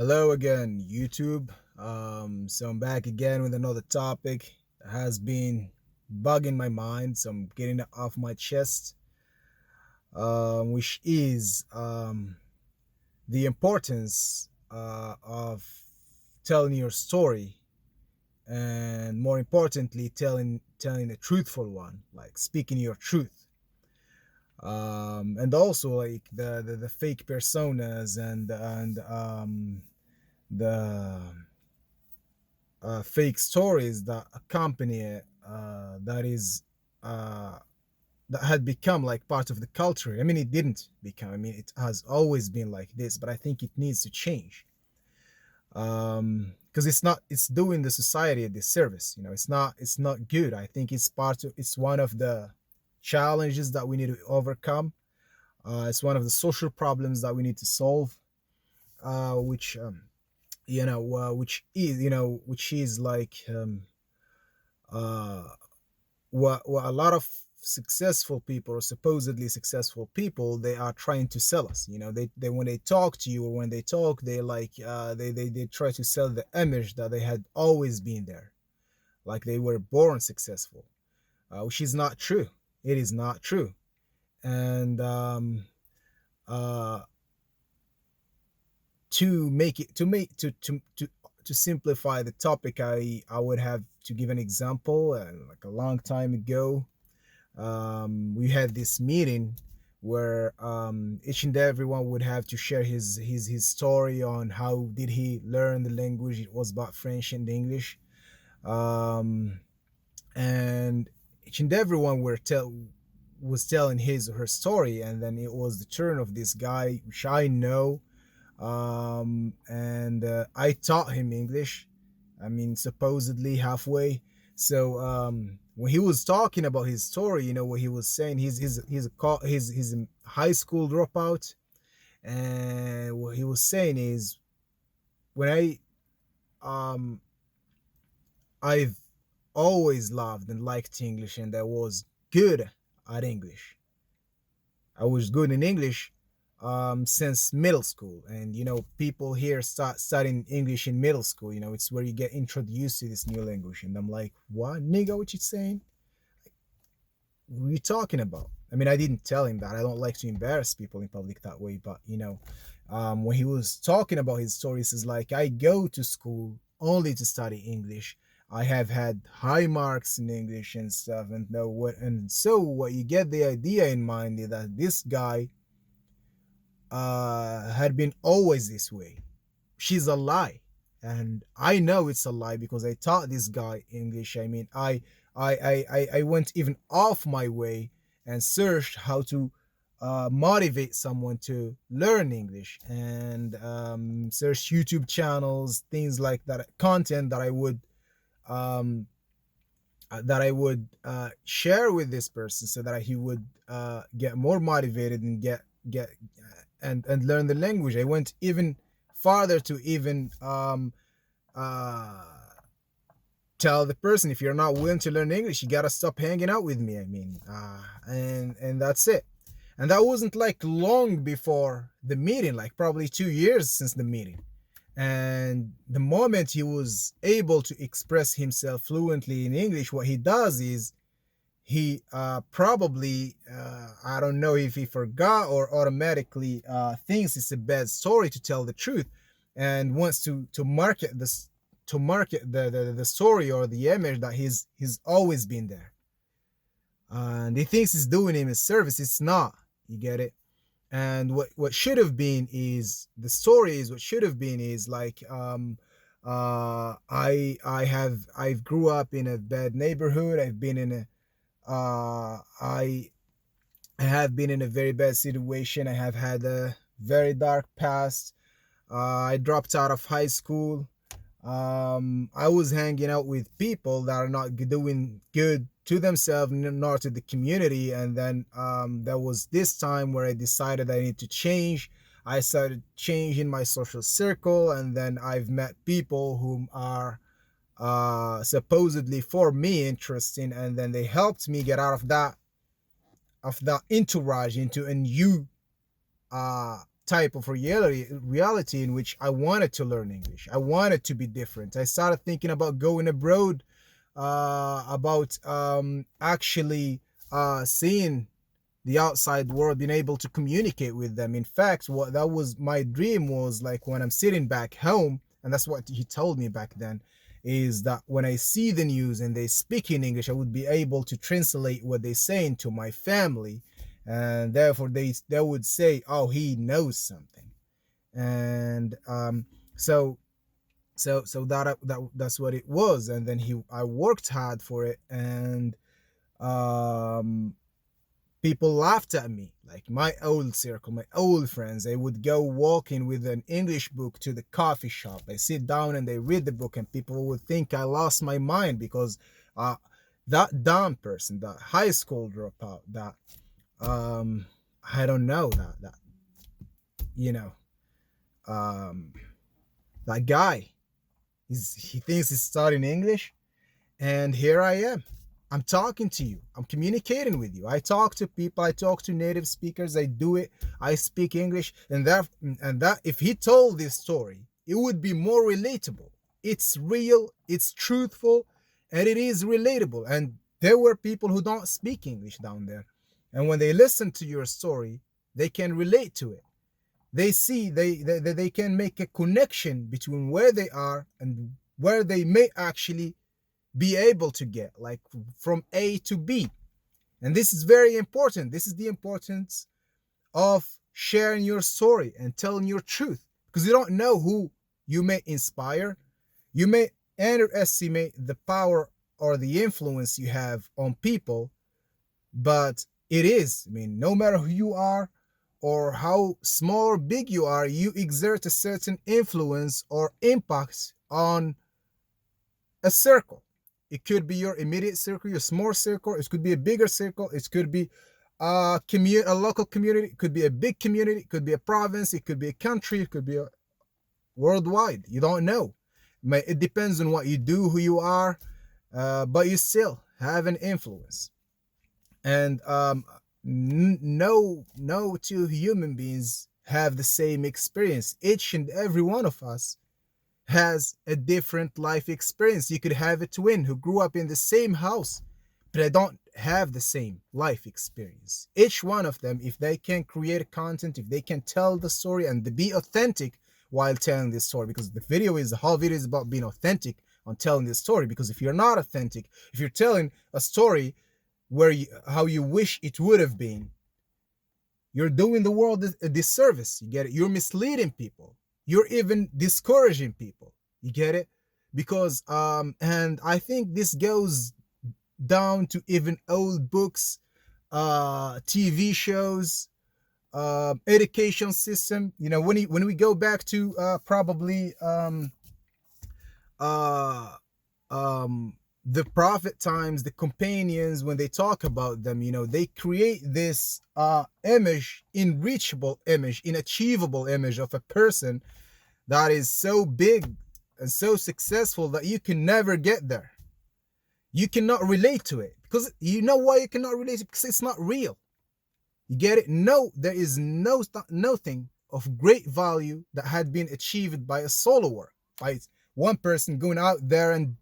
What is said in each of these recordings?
Hello again, YouTube. So I'm back again with another topic that has been bugging my mind. So I'm getting it off my chest, which is the importance of telling your story, and more importantly, telling a truthful one, like speaking your truth. And also like the fake personas and the fake stories that accompany it, uh, that had become like part of the culture. I mean, it didn't become. I mean, it has always been like this, but I think it needs to change. Because it's not. It's doing the society a disservice. You know, it's not. It's not good. I think it's part of. It's one of the challenges that we need to overcome. It's one of the social problems that we need to solve. Which which is like uh, what a lot of successful people or supposedly successful people they are trying to sell us. You know, they when they talk to you or when they talk, they like they try to sell the image that they had always been there, like they were born successful, which is not true. It is not true. And uh, to make it to simplify the topic, I would have to give an example. Like a long time ago, we had this meeting where each and everyone would have to share his story on how did he learn the language. It was about French and English, um, and each and everyone was telling his or her story, and then it was the turn of this guy, which I know, and I taught him English. I mean, supposedly halfway. So when he was talking about his story, you know what he was saying. He's a high school dropout, and what he was saying is when um I've always loved and liked English, and I was good at English. I was good in English since middle school. And you know, people here start studying English in middle school. You know, it's where you get introduced to this new language. And I'm like, what, nigga? What you saying? What are you talking about? I mean, I didn't tell him that. I don't like to embarrass people in public that way. But you know, when he was talking about his stories, is like, I go to school only to study English. I have had high marks in English and stuff, and know what. And so, what you get the idea in mind is that this guy had been always this way. She's a lie, and I know it's a lie because I taught this guy English. I mean, I went even off my way and searched how to motivate someone to learn English, and search YouTube channels, things like that, content um, that I would share with this person so that he would get more motivated and get and learn the language. I went even farther to even uh, tell the person, if you're not willing to learn English, you gotta stop hanging out with me. I mean, and that's it. And that wasn't like long before the meeting, like probably 2 years since the meeting. And the moment he was able to express himself fluently in English, what he does is he probably, I don't know if he forgot or automatically thinks it's a bad story to tell the truth, and wants to market this, to market the story or the image that he's always been there, and he thinks he's doing him a service. It's not. You get it? And what should have been is the story is what should have been is like, I've grew up in a bad neighborhood. I've been in a I have been in a very bad situation. I have had a very dark past. I dropped out of high school. I was hanging out with people that are not doing good to themselves nor to the community. And then there was this time where I decided I need to change. I started changing my social circle, and then I've met people who are supposedly for me interesting, and then they helped me get out of that entourage into a new uh type of reality in which I wanted to learn English. I wanted to be different. I started thinking about going abroad, about actually seeing the outside world, being able to communicate with them. In fact, what that was my dream was like when I'm sitting back home, and that's what he told me back then, is that when I see the news and they speak in English, I would be able to translate what they're saying to my family, and therefore they would say, "Oh, he knows something." And so that's what it was. And then he I worked hard for it, and um people laughed at me, like my old circle, my old friends. They would go walking with an English book to the coffee shop. They sit down and they read the book, and people would think I lost my mind because uh, that dumb person, that high school dropout, that um, I don't know, that you know, um, that guy, he thinks he's studying English, and here I am. I'm talking to you. I'm communicating with you. I talk to people. I talk to native speakers. I do it. I speak English. And that if he told this story, it would be more relatable. It's real, it's truthful, and it is relatable. And there were people who don't speak English down there. And when they listen to your story, they can relate to it. They see they can make a connection between where they are and where they may actually be able to get, like from A to B. And this is very important. This is the importance of sharing your story and telling your truth, because you don't know who you may inspire. You may underestimate the power or the influence you have on people, but it is, I mean, no matter who you are or how small or big you are, you exert a certain influence or impact on a circle. It could be your immediate circle, your small circle. It could be a bigger circle. It could be a local community. It could be a big community. It could be a province. It could be a country. It could be worldwide. You don't know. It depends on what you do, who you are, but you still have an influence. And no two human beings have the same experience. Each and every one of us has a different life experience. You could have a twin who grew up in the same house, but they don't have the same life experience. Each one of them, if they can create content, if they can tell the story and be authentic while telling this story, because the whole video is about being authentic on telling this story. Because if you're not authentic, if you're telling a story how you wish it would have been, you're doing the world a disservice. You get it? You're misleading people. You're even discouraging people. You get it? Because and I think this goes down to even old books, TV shows, education system. You know, when we go back to probably uh, the prophet times, the companions, when they talk about them, you know, they create this image, unreachable image, unachievable image of a person that is so big and so successful that you can never get there. You cannot relate to it. Because you know why you cannot relate to it? Because it's not real. You get it? No, there is nothing of great value that had been achieved by a solo work, by one person going out there and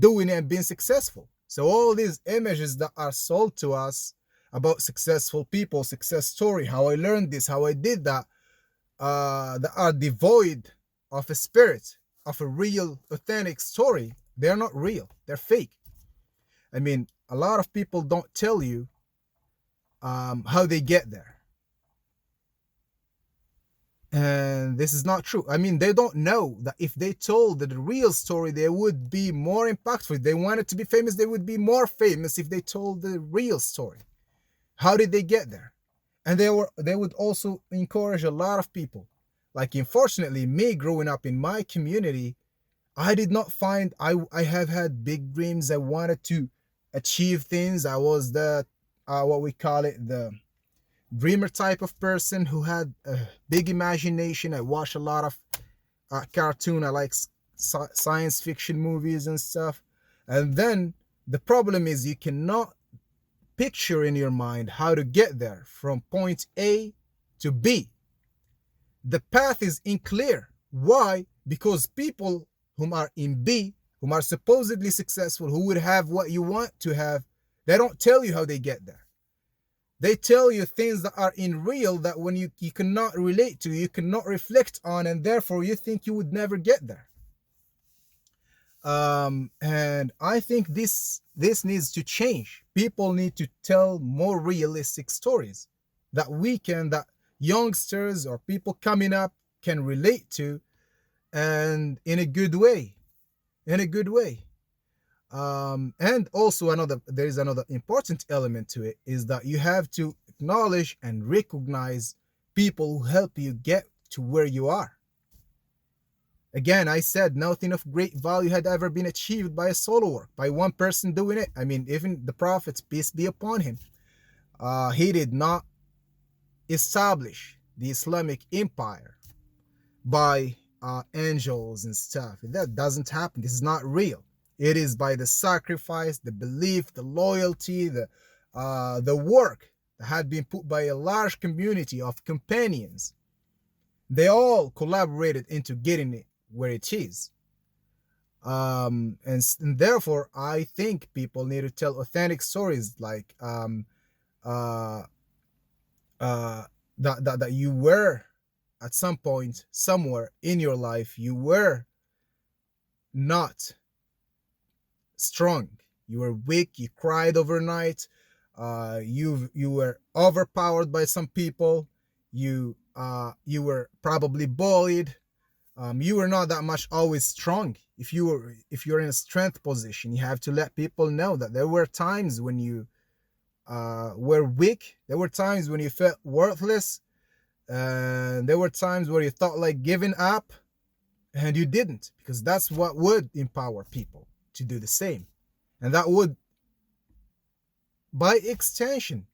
doing it and being successful. So all these images that are sold to us about successful people, success story, how I learned this, how I did that are devoid of a spirit, of a real, authentic story. They're not real. They're fake. I mean, a lot of people don't tell you how they get there. And this is not true. I mean, they don't know that if they told the real story, they would be more impactful. If they wanted to be famous, they would be more famous if they told the real story. How did they get there? And they would also encourage a lot of people. Like, unfortunately, me growing up in my community, I did not find, I have had big dreams. I wanted to achieve things. I was the, what we call it, the dreamer type of person who had a big imagination. I watched a lot of cartoon. I like science fiction movies and stuff. And then the problem is you cannot picture in your mind how to get there from point A to be. The path is unclear. Why? Because people whom are in B, whom are supposedly successful, who would have what you want to have, they don't tell you how they get there. They tell you things that are unreal, that when you cannot relate to, you cannot reflect on, and therefore you think you would never get there. And I think this needs to change. People need to tell more realistic stories that that youngsters or people coming up can relate to, and in a good way. In a good way. And also there is another important element to it, is that you have to acknowledge and recognize people who help you get to where you are. Again, I said nothing of great value had ever been achieved by a solo work, by one person doing it. I mean, even the Prophet, peace be upon him, he did not establish the Islamic empire by angels and stuff. That doesn't happen. This is not real. It is by the sacrifice, the belief, the loyalty, the work that had been put by a large community of companions. They all collaborated into getting it where it is. And therefore, I think people need to tell authentic stories, like that you were at some point somewhere in your life, you were not strong, you were weak, you cried overnight, you were overpowered by some people, you were probably bullied, you were not that much always strong. If you're in a strength position, you have to let people know that there were times when you were weak, there were times when you felt worthless, and there were times where you thought like giving up, and you didn't, because that's what would empower people to do the same. And that would, by extension,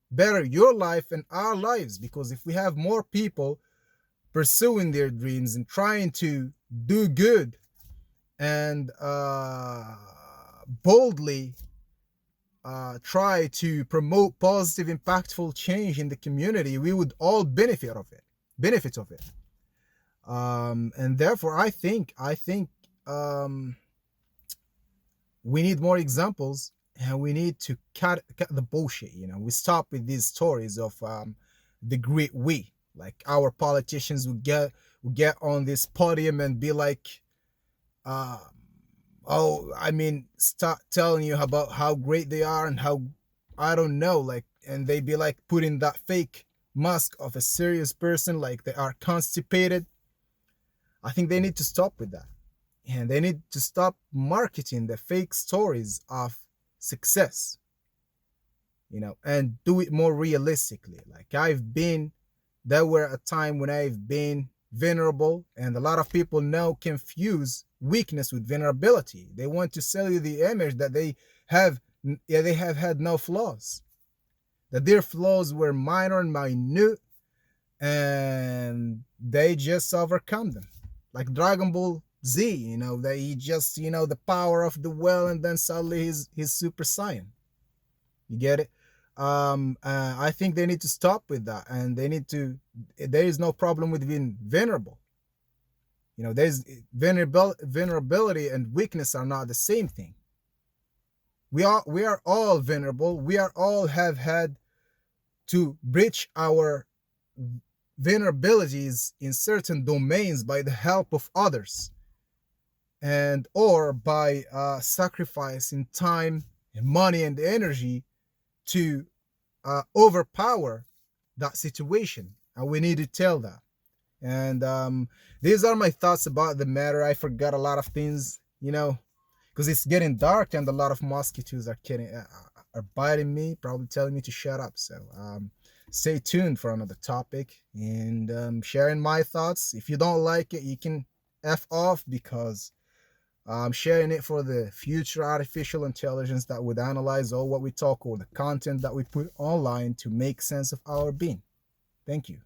better your life and our lives, because if we have more people pursuing their dreams and trying to do good and boldly try to promote positive, impactful change in the community, we would all benefit of it. And therefore, I think we need more examples, and we need to cut the bullshit. We stop with these stories of the great we. Like our politicians would get on this podium and be like, start telling you about how great they are and how, I don't know, like, and they be like putting that fake mask of a serious person, like they are constipated. I think they need to stop with that. And they need to stop marketing the fake stories of success, and do it more realistically. Like there were a time when I've been vulnerable, and a lot of people now confuse weakness with vulnerability. They want to sell you the image that they have had no flaws, that their flaws were minor and minute, and they just overcome them. Like Dragon Ball Z, that he just, the power of the will, and then suddenly he's Super Saiyan. You get it? I think they need to stop with that, and there is no problem with being vulnerable. There's vulnerability and weakness are not the same thing. We are all vulnerable. We are all have had to breach our vulnerabilities in certain domains by the help of others, and or by sacrificing time and money and energy to overpower that situation. And we need to tell that. And these are my thoughts about the matter. I forgot a lot of things, because it's getting dark and a lot of mosquitoes are biting me, probably telling me to shut up. So stay tuned for another topic, and sharing my thoughts. If you don't like it, you can F off, because I'm sharing it for the future artificial intelligence that would analyze all what we talk, or the content that we put online, to make sense of our being. Thank you.